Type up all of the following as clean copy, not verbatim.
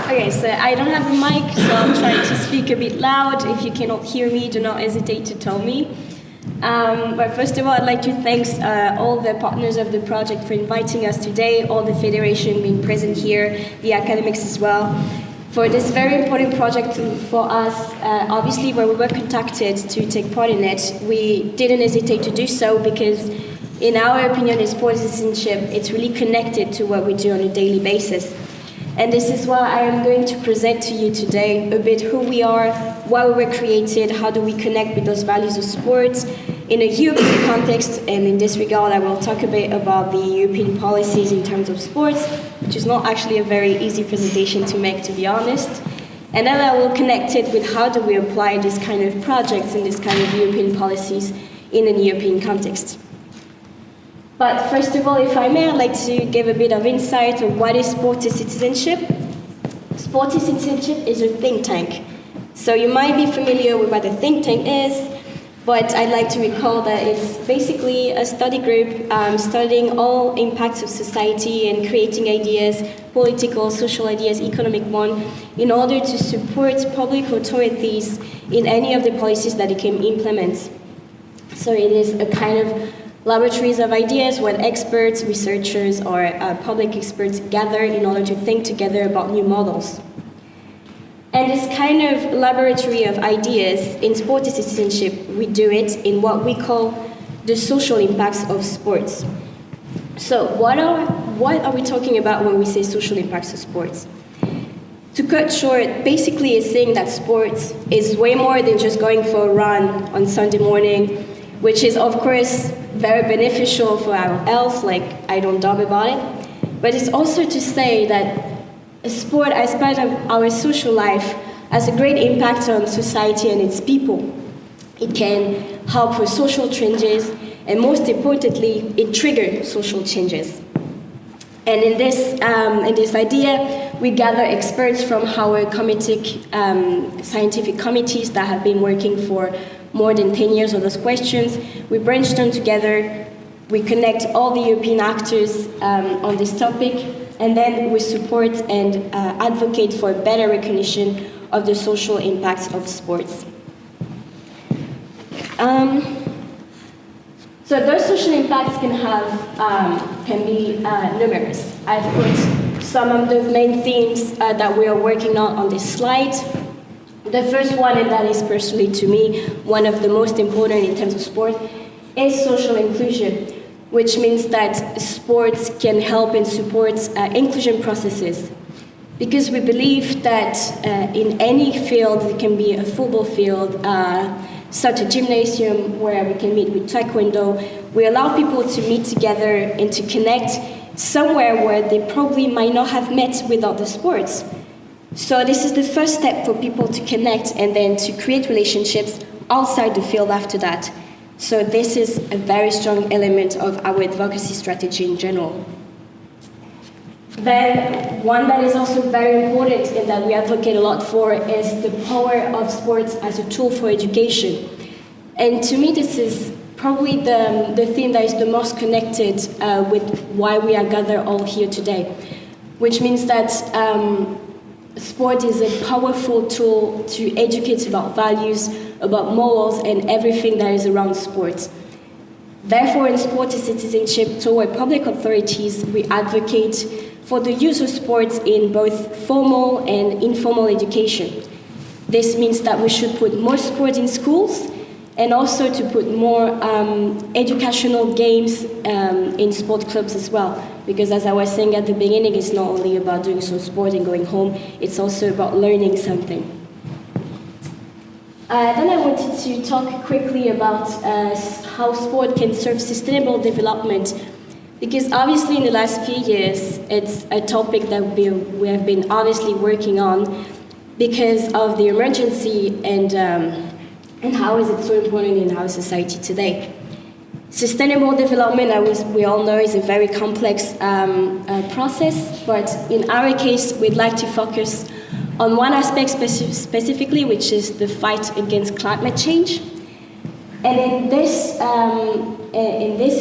Okay, so I don't have a mic, so I'll try to speak a bit loud. If you cannot hear me, do not hesitate to tell me. But first of all, I'd like to thank all the partners of the project for inviting us today, all the federation being present here, the academics as well, for this very important project for us. Obviously, when we were contacted to take part in it, we didn't hesitate to do so because, in our opinion, in sport citizenship, it's really connected to what we do on a daily basis. And this is why I am going to present to you today a bit who we are, why we were created, how do we connect with those values of sports in a European context. And in this regard, I will talk a bit about the European policies in terms of sports, which is not actually a very easy presentation to make, to be honest. And then I will connect it with how do we apply this kind of projects and this kind of European policies in a European context. But first of all, if I may, I'd like to give a bit of insight on what is Sporty Citizenship. Sporty Citizenship is a think tank. So you might be familiar with what a think tank is, but I'd like to recall that it's basically a study group studying all impacts of society and creating ideas, political, social ideas, economic one, in order to support public authorities in any of the policies that they can implement. So it is a kind of laboratories of ideas where experts, researchers, or public experts gather in order to think together about new models. And this kind of laboratory of ideas in sporty citizenship, we do it in what we call the social impacts of sports. So what are we talking about when we say social impacts of sports? To cut short, basically it's saying that sports is way more than just going for a run on Sunday morning, which is of course very beneficial for our health, like I don't doubt about it. But it's also to say that sport as part of our social life has a great impact on society and its people. It can help for social changes, and most importantly, it triggers social changes. And in this idea, we gather experts from our scientific committees that have been working for more than 10 years on those questions. We brainstorm together, we connect all the European actors on this topic, and then we support and advocate for better recognition of the social impacts of sports. So those social impacts can be numerous. I've put some of the main themes that we are working on this slide. The first one, and that is personally to me one of the most important in terms of sport, is social inclusion, which means that sports can help and support inclusion processes. Because we believe that in any field, it can be a football field, such a gymnasium where we can meet with Taekwondo, we allow people to meet together and to connect somewhere where they probably might not have met without the sports. So this is the first step for people to connect and then to create relationships outside the field after that. So this is a very strong element of our advocacy strategy in general. Then one that is also very important and that we advocate a lot for is the power of sports as a tool for education. And to me, this is probably the thing that is the most connected with why we are gathered all here today, which means that sport is a powerful tool to educate about values, about morals, and everything that is around sports. Therefore, in sporty citizenship toward public authorities, we advocate for the use of sports in both formal and informal education. This means that we should put more sport in schools and also to put more educational games in sport clubs as well. Because as I was saying at the beginning, it's not only about doing some sport and going home, it's also about learning something. Then I wanted to talk quickly about how sport can serve sustainable development. Because obviously in the last few years, it's a topic that we have been obviously working on because of the emergency and how is it so important in our society today. Sustainable development, as we all know, is a very complex process, but in our case, we'd like to focus on one aspect specifically, which is the fight against climate change. And in this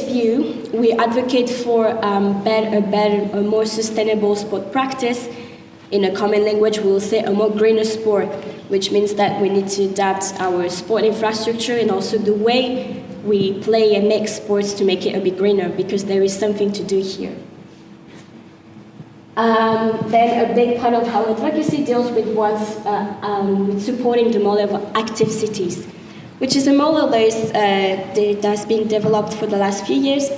view, we advocate for a more sustainable sport practice In a common language, we will say a more greener sport, which means that we need to adapt our sport infrastructure and also the way we play and make sports to make it a bit greener, because there is something to do here. Then a big part of our advocacy deals with with supporting the model of active cities, which is a model that's been developed for the last few years,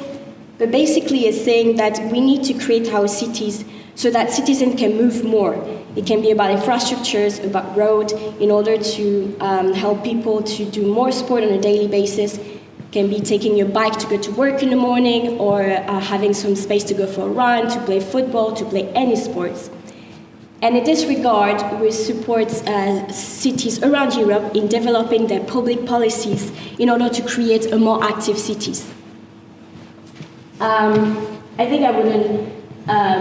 but basically is saying that we need to create our cities so that citizens can move more. It can be about infrastructures, about road, in order to help people to do more sport on a daily basis. It can be taking your bike to go to work in the morning, or having some space to go for a run, to play football, to play any sports. And in this regard, we support cities around Europe in developing their public policies in order to create a more active cities. I think I wouldn't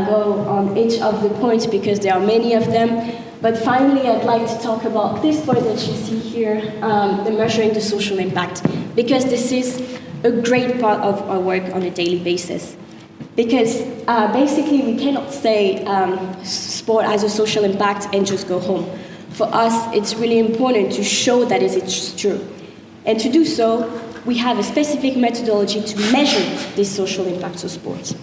go on each of the points because there are many of them, but finally I'd like to talk about this point that you see here, the measuring the social impact, because this is a great part of our work on a daily basis. Because basically we cannot say sport has a social impact and just go home. For us, it's really important to show that it's true. And to do so, we have a specific methodology to measure this social impact of sport.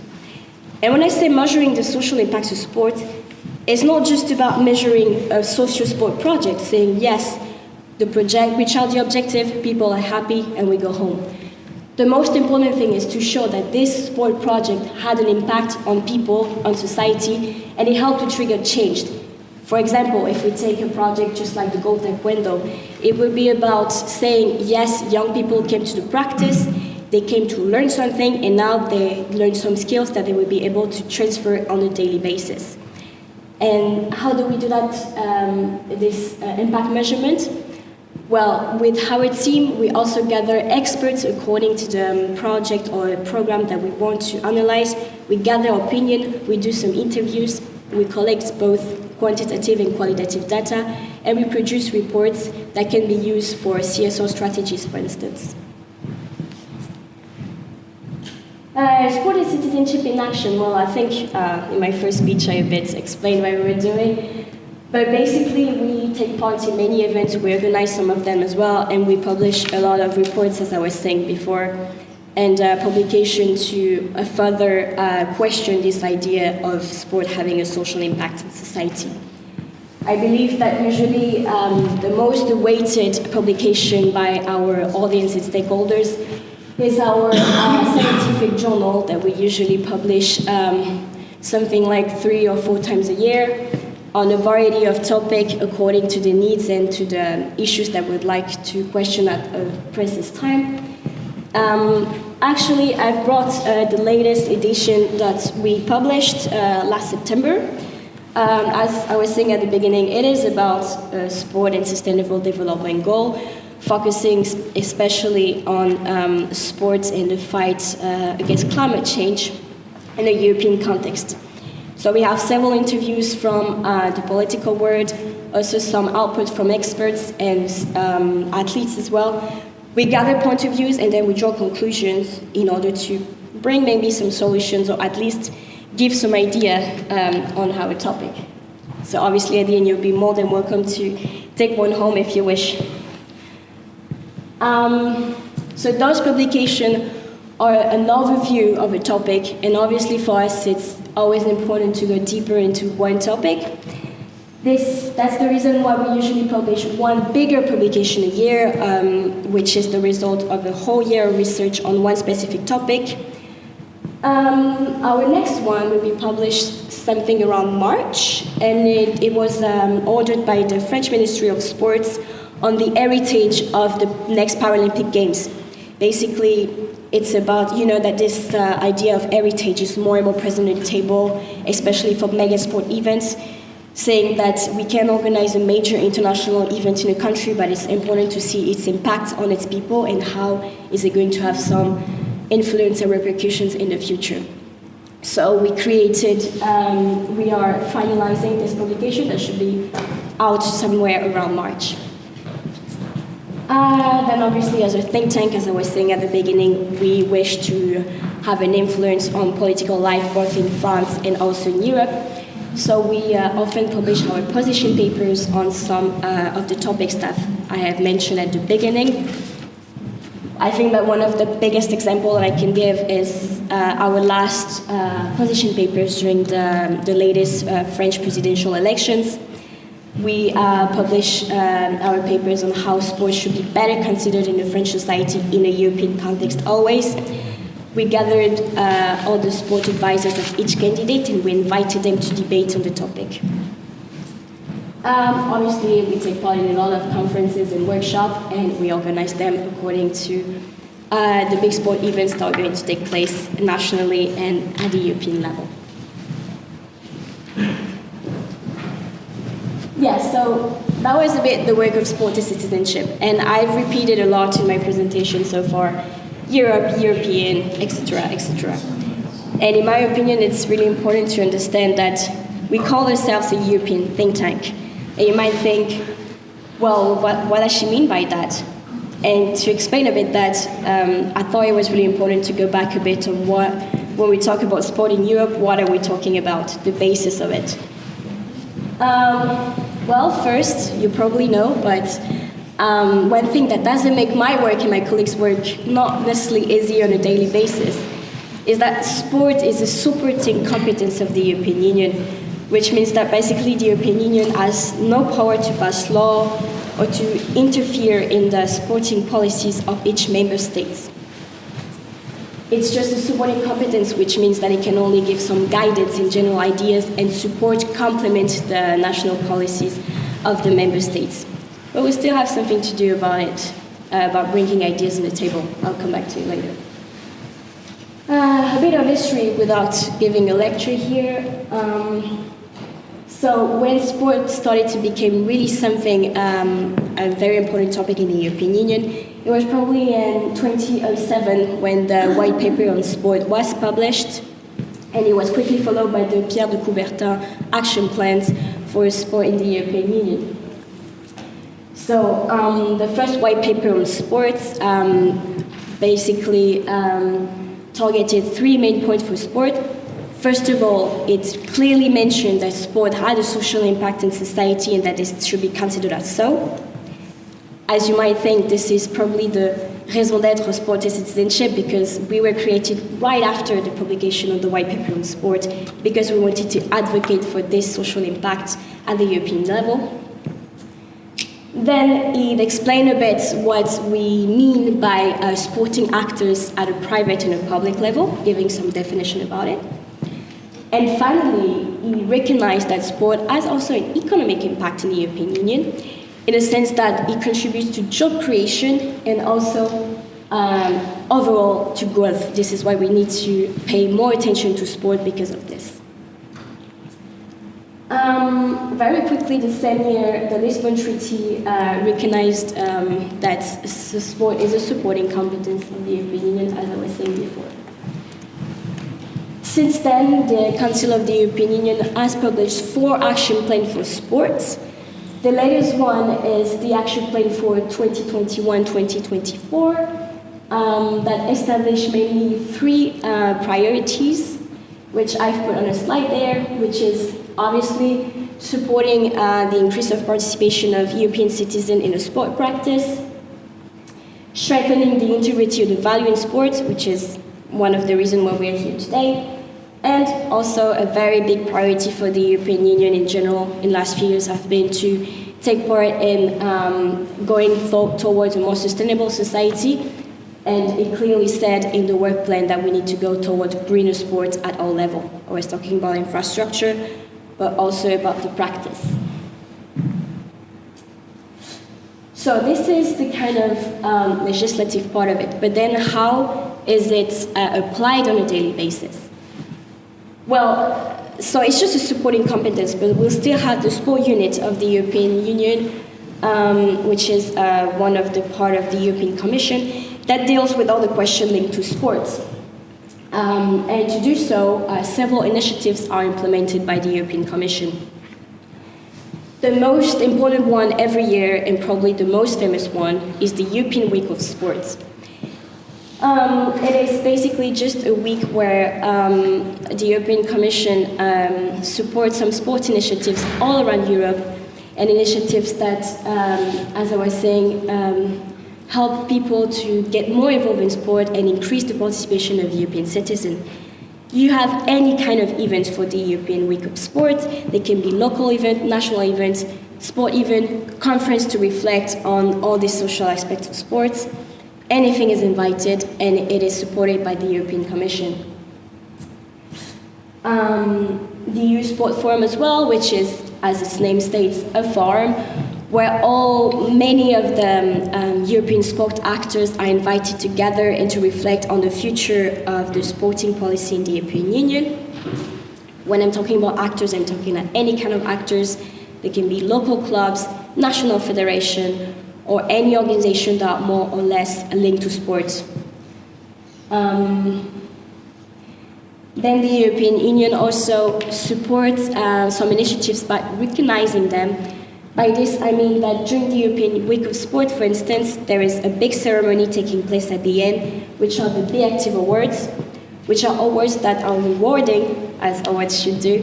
And when I say measuring the social impact of sport, it's not just about measuring a social sport project, saying yes, the project, we are the objective, people are happy, and we go home. The most important thing is to show that this sport project had an impact on people, on society, and it helped to trigger change. For example, if we take a project just like the Gold Taekwondo, it would be about saying, yes, young people came to the practice, they came to learn something, and now they learn some skills that they will be able to transfer on a daily basis. And how do we do that, this impact measurement? Well, with our team, we also gather experts according to the project or program that we want to analyze. We gather opinion, we do some interviews, we collect both quantitative and qualitative data, and we produce reports that can be used for CSO strategies, for instance. Sport and citizenship in action. Well, I think in my first speech I a bit explained what we were doing. But basically, we take part in many events, we organize some of them as well, and we publish a lot of reports, as I was saying before, and publication to further question this idea of sport having a social impact in society. I believe that usually the most awaited publication by our audience and stakeholders is our scientific journal that we usually publish something like 3 or 4 times a year, on a variety of topics according to the needs and to the issues that we'd like to question at a precise time. Actually, I've brought the latest edition that we published last September. As I was saying at the beginning, it is about sport and sustainable development goal, focusing especially on sports and the fight against climate change in a European context. So we have several interviews from the political world, also some output from experts and athletes as well. We gather point of views and then we draw conclusions in order to bring maybe some solutions or at least give some idea on our topic. So obviously at the end you'll be more than welcome to take one home if you wish. So those publications are an overview of a topic, and obviously for us it's always important to go deeper into one topic. That's the reason why we usually publish one bigger publication a year, which is the result of a whole year of research on one specific topic. Our next one will be published something around March, and it was ordered by the French Ministry of Sports on the heritage of the next Paralympic Games. Basically, it's about, that this idea of heritage is more and more present at the table, especially for mega sport events, saying that we can organize a major international event in a country, but it's important to see its impact on its people and how is it going to have some influence and repercussions in the future. So we are finalizing this publication that should be out somewhere around March. Then obviously as a think tank, as I was saying at the beginning, we wish to have an influence on political life both in France and also in Europe. So we often publish our position papers on some of the topics that I have mentioned at the beginning. I think that one of the biggest examples I can give is our last position papers during the latest French presidential elections. We publish our papers on how sports should be better considered in the French society in a European context always. We gathered all the sport advisors of each candidate and we invited them to debate on the topic. Obviously, we take part in a lot of conferences and workshops, and we organize them according to the big sport events that are going to take place nationally and at the European level. Yeah, so that was a bit the work of sport as citizenship, and I've repeated a lot in my presentation so far. Europe, European, etc., etc. And in my opinion, it's really important to understand that we call ourselves a European think tank. And you might think, well, what does she mean by that? And to explain a bit that, I thought it was really important to go back a bit on when we talk about sport in Europe, what are we talking about, the basis of it? Well, first, you probably know, but one thing that doesn't make my work and my colleagues' work not necessarily easy on a daily basis is that sport is a supporting competence of the European Union, which means that basically the European Union has no power to pass law or to interfere in the sporting policies of each member state. It's just a supporting competence, which means that it can only give some guidance in general ideas and support, complement the national policies of the member states. But we still have something to do about it, about bringing ideas on the table. I'll come back to it later. A bit of history without giving a lecture here. So when sport started to become really something, a very important topic in the European Union, it was probably in 2007 when the white paper on sport was published, and it was quickly followed by the Pierre de Coubertin action plans for sport in the European Union. So the first white paper on sports basically targeted three main points for sport. First of all, it clearly mentioned that sport had a social impact in society and that it should be considered as so. As you might think, this is probably the raison d'être of sport et citizenship, because we were created right after the publication of the white paper on sport, because we wanted to advocate for this social impact at the European level. Then it explained a bit what we mean by sporting actors at a private and a public level, giving some definition about it. And finally, he recognized that sport has also an economic impact in the European Union, in a sense that it contributes to job creation and also overall to growth. This is why we need to pay more attention to sport because of this. Very quickly, the same year, the Lisbon Treaty recognized that sport is a supporting competence of the European Union, as I was saying before. Since then, the Council of the European Union has published 4 action plans for sports. The latest one is the action plan for 2021-2024 that established mainly 3 priorities, which I've put on a slide there, which is obviously supporting the increase of participation of European citizens in a sport practice, strengthening the integrity of the value in sports, which is one of the reasons why we are here today, and also a very big priority for the European Union in general in the last few years have been to take part in going towards a more sustainable society. And it clearly said in the work plan that we need to go towards greener sports at all levels. I was talking about infrastructure, but also about the practice. So this is the kind of legislative part of it. But then how is it applied on a daily basis? Well, so it's just a supporting competence, but we'll still have the sport unit of the European Union, which is one of the part of the European Commission, that deals with all the questions linked to sports. And to do so, several initiatives are implemented by the European Commission. The most important one every year, and probably the most famous one, is the European Week of Sports. It is basically just a week where the European Commission supports some sport initiatives all around Europe, and initiatives that, as I was saying, help people to get more involved in sport and increase the participation of European citizens. You have any kind of events for the European Week of Sport. They can be local events, national events, sport event, conference to reflect on all the social aspects of sports. Anything is invited, and it is supported by the European Commission. The EU Sport Forum as well, which is, as its name states, a forum where many of the European sport actors are invited to gather and to reflect on the future of the sporting policy in the European Union. When I'm talking about actors, I'm talking about any kind of actors. They can be local clubs, national federation, or any organization that are more or less linked to sports. Then the European Union also supports some initiatives by recognizing them. By this, I mean that during the European Week of Sport, for instance, there is a big ceremony taking place at the end, which are the Be Active Awards, which are awards that are rewarding, as awards should do,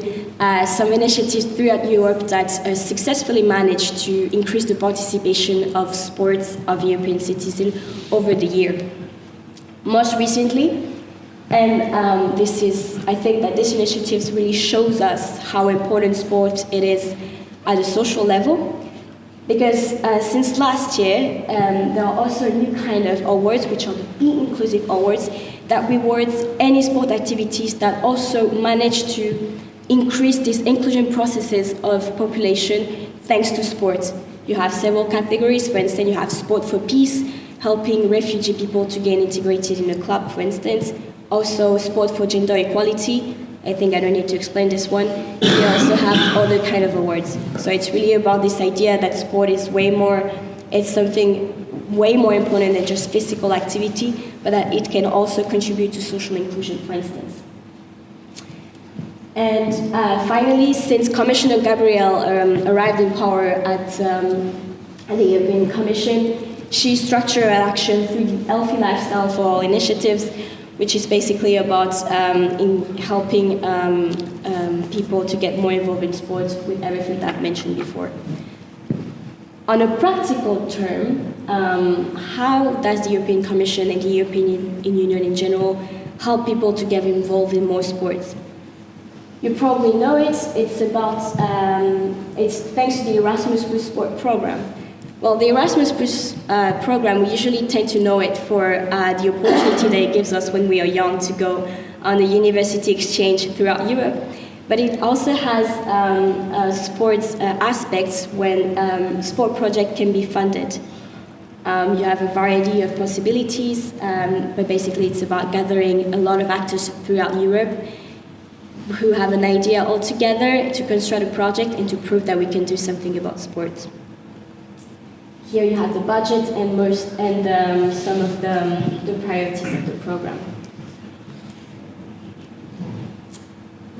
some initiatives throughout Europe that successfully managed to increase the participation of sports of European citizens over the year. Most recently, and I think that this initiative really shows us how important sport it is at a social level, because since last year, there are also new kind of awards, which are the Be Inclusive Awards, that rewards any sport activities that also manage to increase these inclusion processes of population thanks to sport. You have several categories. For instance, you have sport for peace, helping refugee people to get integrated in a club, for instance. Also, sport for gender equality. I think I don't need to explain this one. We also have other kind of awards. So it's really about this idea that sport is it's something way more important than just physical activity, but that it can also contribute to social inclusion, for instance. And finally, since Commissioner Gabriel arrived in power at the European Commission, she structured her action through the Healthy Lifestyle for All initiatives, which is basically about helping people to get more involved in sports with everything that I've mentioned before. On a practical term, how does the European Commission and the European Union in general help people to get involved in more sports? You probably know it. It's thanks to the Erasmus Sport program. Well, the Erasmus program, we usually tend to know it for the opportunity that it gives us when we are young to go on a university exchange throughout Europe. But it also has sports aspects when sport project can be funded. You have a variety of possibilities, but basically it's about gathering a lot of actors throughout Europe who have an idea all together to construct a project and to prove that we can do something about sports. Here you have the budget and some of the priorities of the program.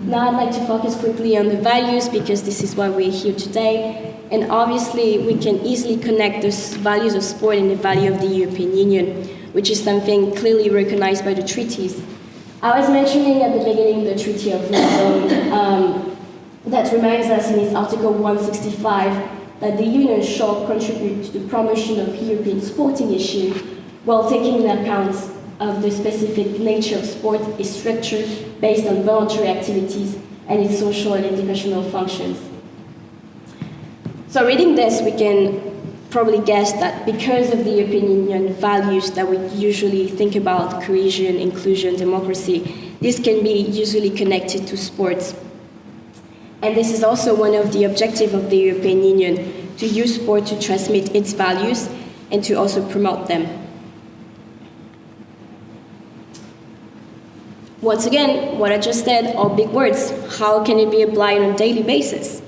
Now I'd like to focus quickly on the values, because this is why we're here today. And obviously we can easily connect the values of sport and the value of the European Union, which is something clearly recognized by the treaties. I was mentioning at the beginning the Treaty of Lisbon that reminds us in its Article 165 that the Union shall contribute to the promotion of European sporting issues while taking into account of the specific nature of sport, its structure based on voluntary activities, and its social and educational functions. So reading this, we can probably guess that because of the European Union values that we usually think about, cohesion, inclusion, democracy, this can be usually connected to sports. And this is also one of the objectives of the European Union, to use sport to transmit its values and to also promote them. Once again, what I just said are big words. How can it be applied on a daily basis?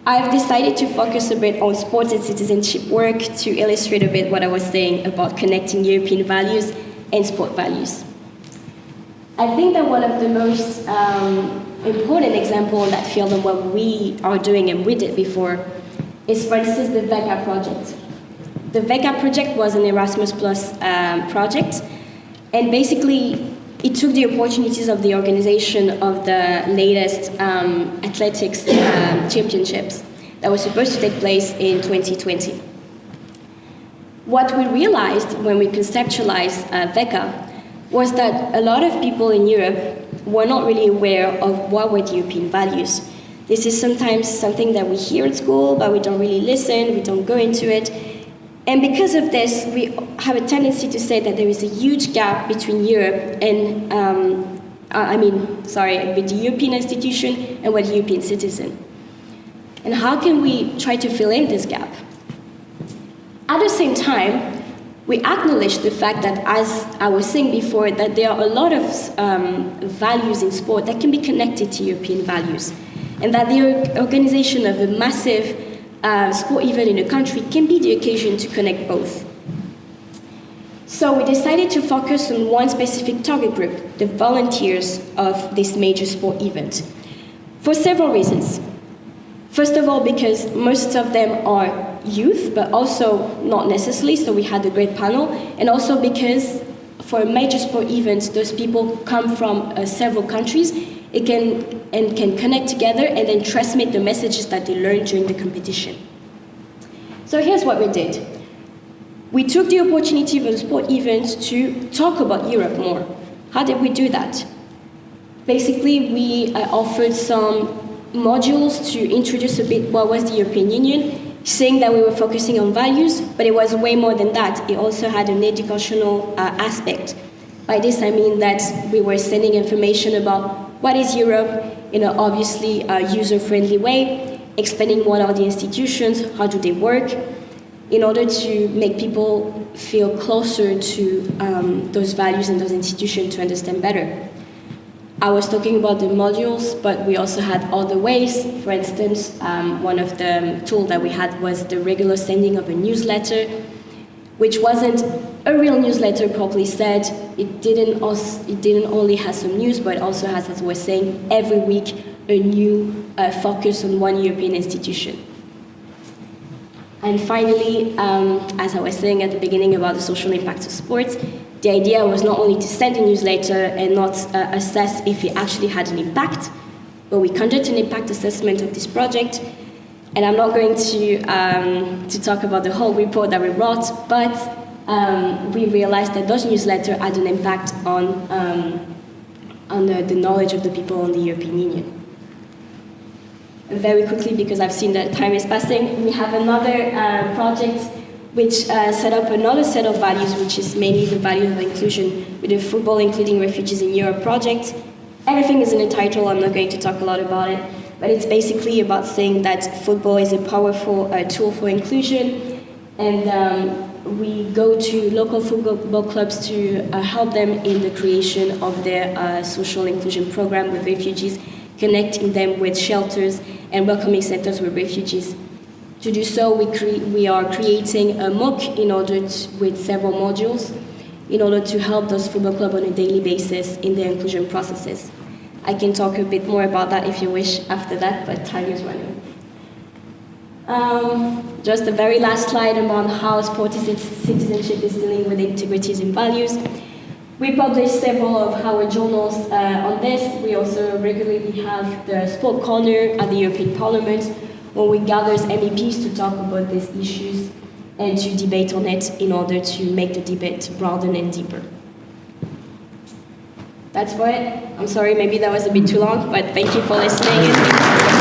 I've decided to focus a bit on sports and citizenship work to illustrate a bit what I was saying about connecting European values and sport values. I think that one of the most important examples in that field of what we are doing and we did before is, for instance, the VECA project. The VECA project was an Erasmus Plus project And basically, it took the opportunities of the organization of the latest athletics championships that was supposed to take place in 2020. What we realized when we conceptualized VECA was that a lot of people in Europe were not really aware of what were the European values. This is sometimes something that we hear at school, but we don't really listen, we don't go into it. And because of this, we have a tendency to say that there is a huge gap between Europe and, with the European institution and with the European citizen. And how can we try to fill in this gap? At the same time, we acknowledge the fact that, as I was saying before, that there are a lot of values in sport that can be connected to European values, and that the organization of a massive sport event in a country can be the occasion to connect both. So we decided to focus on one specific target group, the volunteers of this major sport event, for several reasons. First of all, because most of them are youth, but also not necessarily, so we had a great panel, and also because for a major sport event, those people come from several countries, it can connect together and then transmit the messages that they learned during the competition. So here's what we did. We took the opportunity of the sport event to talk about Europe more. How did we do that? Basically, we offered some modules to introduce a bit what was the European Union, saying that we were focusing on values, but it was way more than that. It also had an educational aspect. By this I mean that we were sending information about what is Europe in an obviously user-friendly way, explaining what are the institutions, how do they work, in order to make people feel closer to those values and those institutions to understand better. I was talking about the modules, but we also had other ways. For instance, one of the tools that we had was the regular sending of a newsletter, which wasn't a real newsletter, properly said. It didn't only have some news, but it also has, as we're saying, every week a new focus on one European institution. And finally, as I was saying at the beginning about the social impact of sports, the idea was not only to send a newsletter and not assess if it actually had an impact, but we conducted an impact assessment of this project. And I'm not going to talk about the whole report that we wrote, but we realized that those newsletters had an impact on the knowledge of the people in the European Union. Very quickly, because I've seen that time is passing, we have another project which set up another set of values, which is mainly the value of inclusion with the Football Including Refugees in Europe project. Everything is in the title, I'm not going to talk a lot about it, but it's basically about saying that football is a powerful tool for inclusion, and we go to local football clubs to help them in the creation of their social inclusion program with refugees, connecting them with shelters and welcoming centers with refugees. To do so, we are creating a MOOC with several modules in order to help those football clubs on a daily basis in their inclusion processes. I can talk a bit more about that if you wish after that, but time is running. Just the very last slide about how sport citizenship is dealing with integrities and values. We publish several of our journals on this. We also regularly have the Sport Corner at the European Parliament, where we gather MEPs to talk about these issues and to debate on it in order to make the debate broader and deeper. That's for it. I'm sorry, maybe that was a bit too long, but thank you for listening.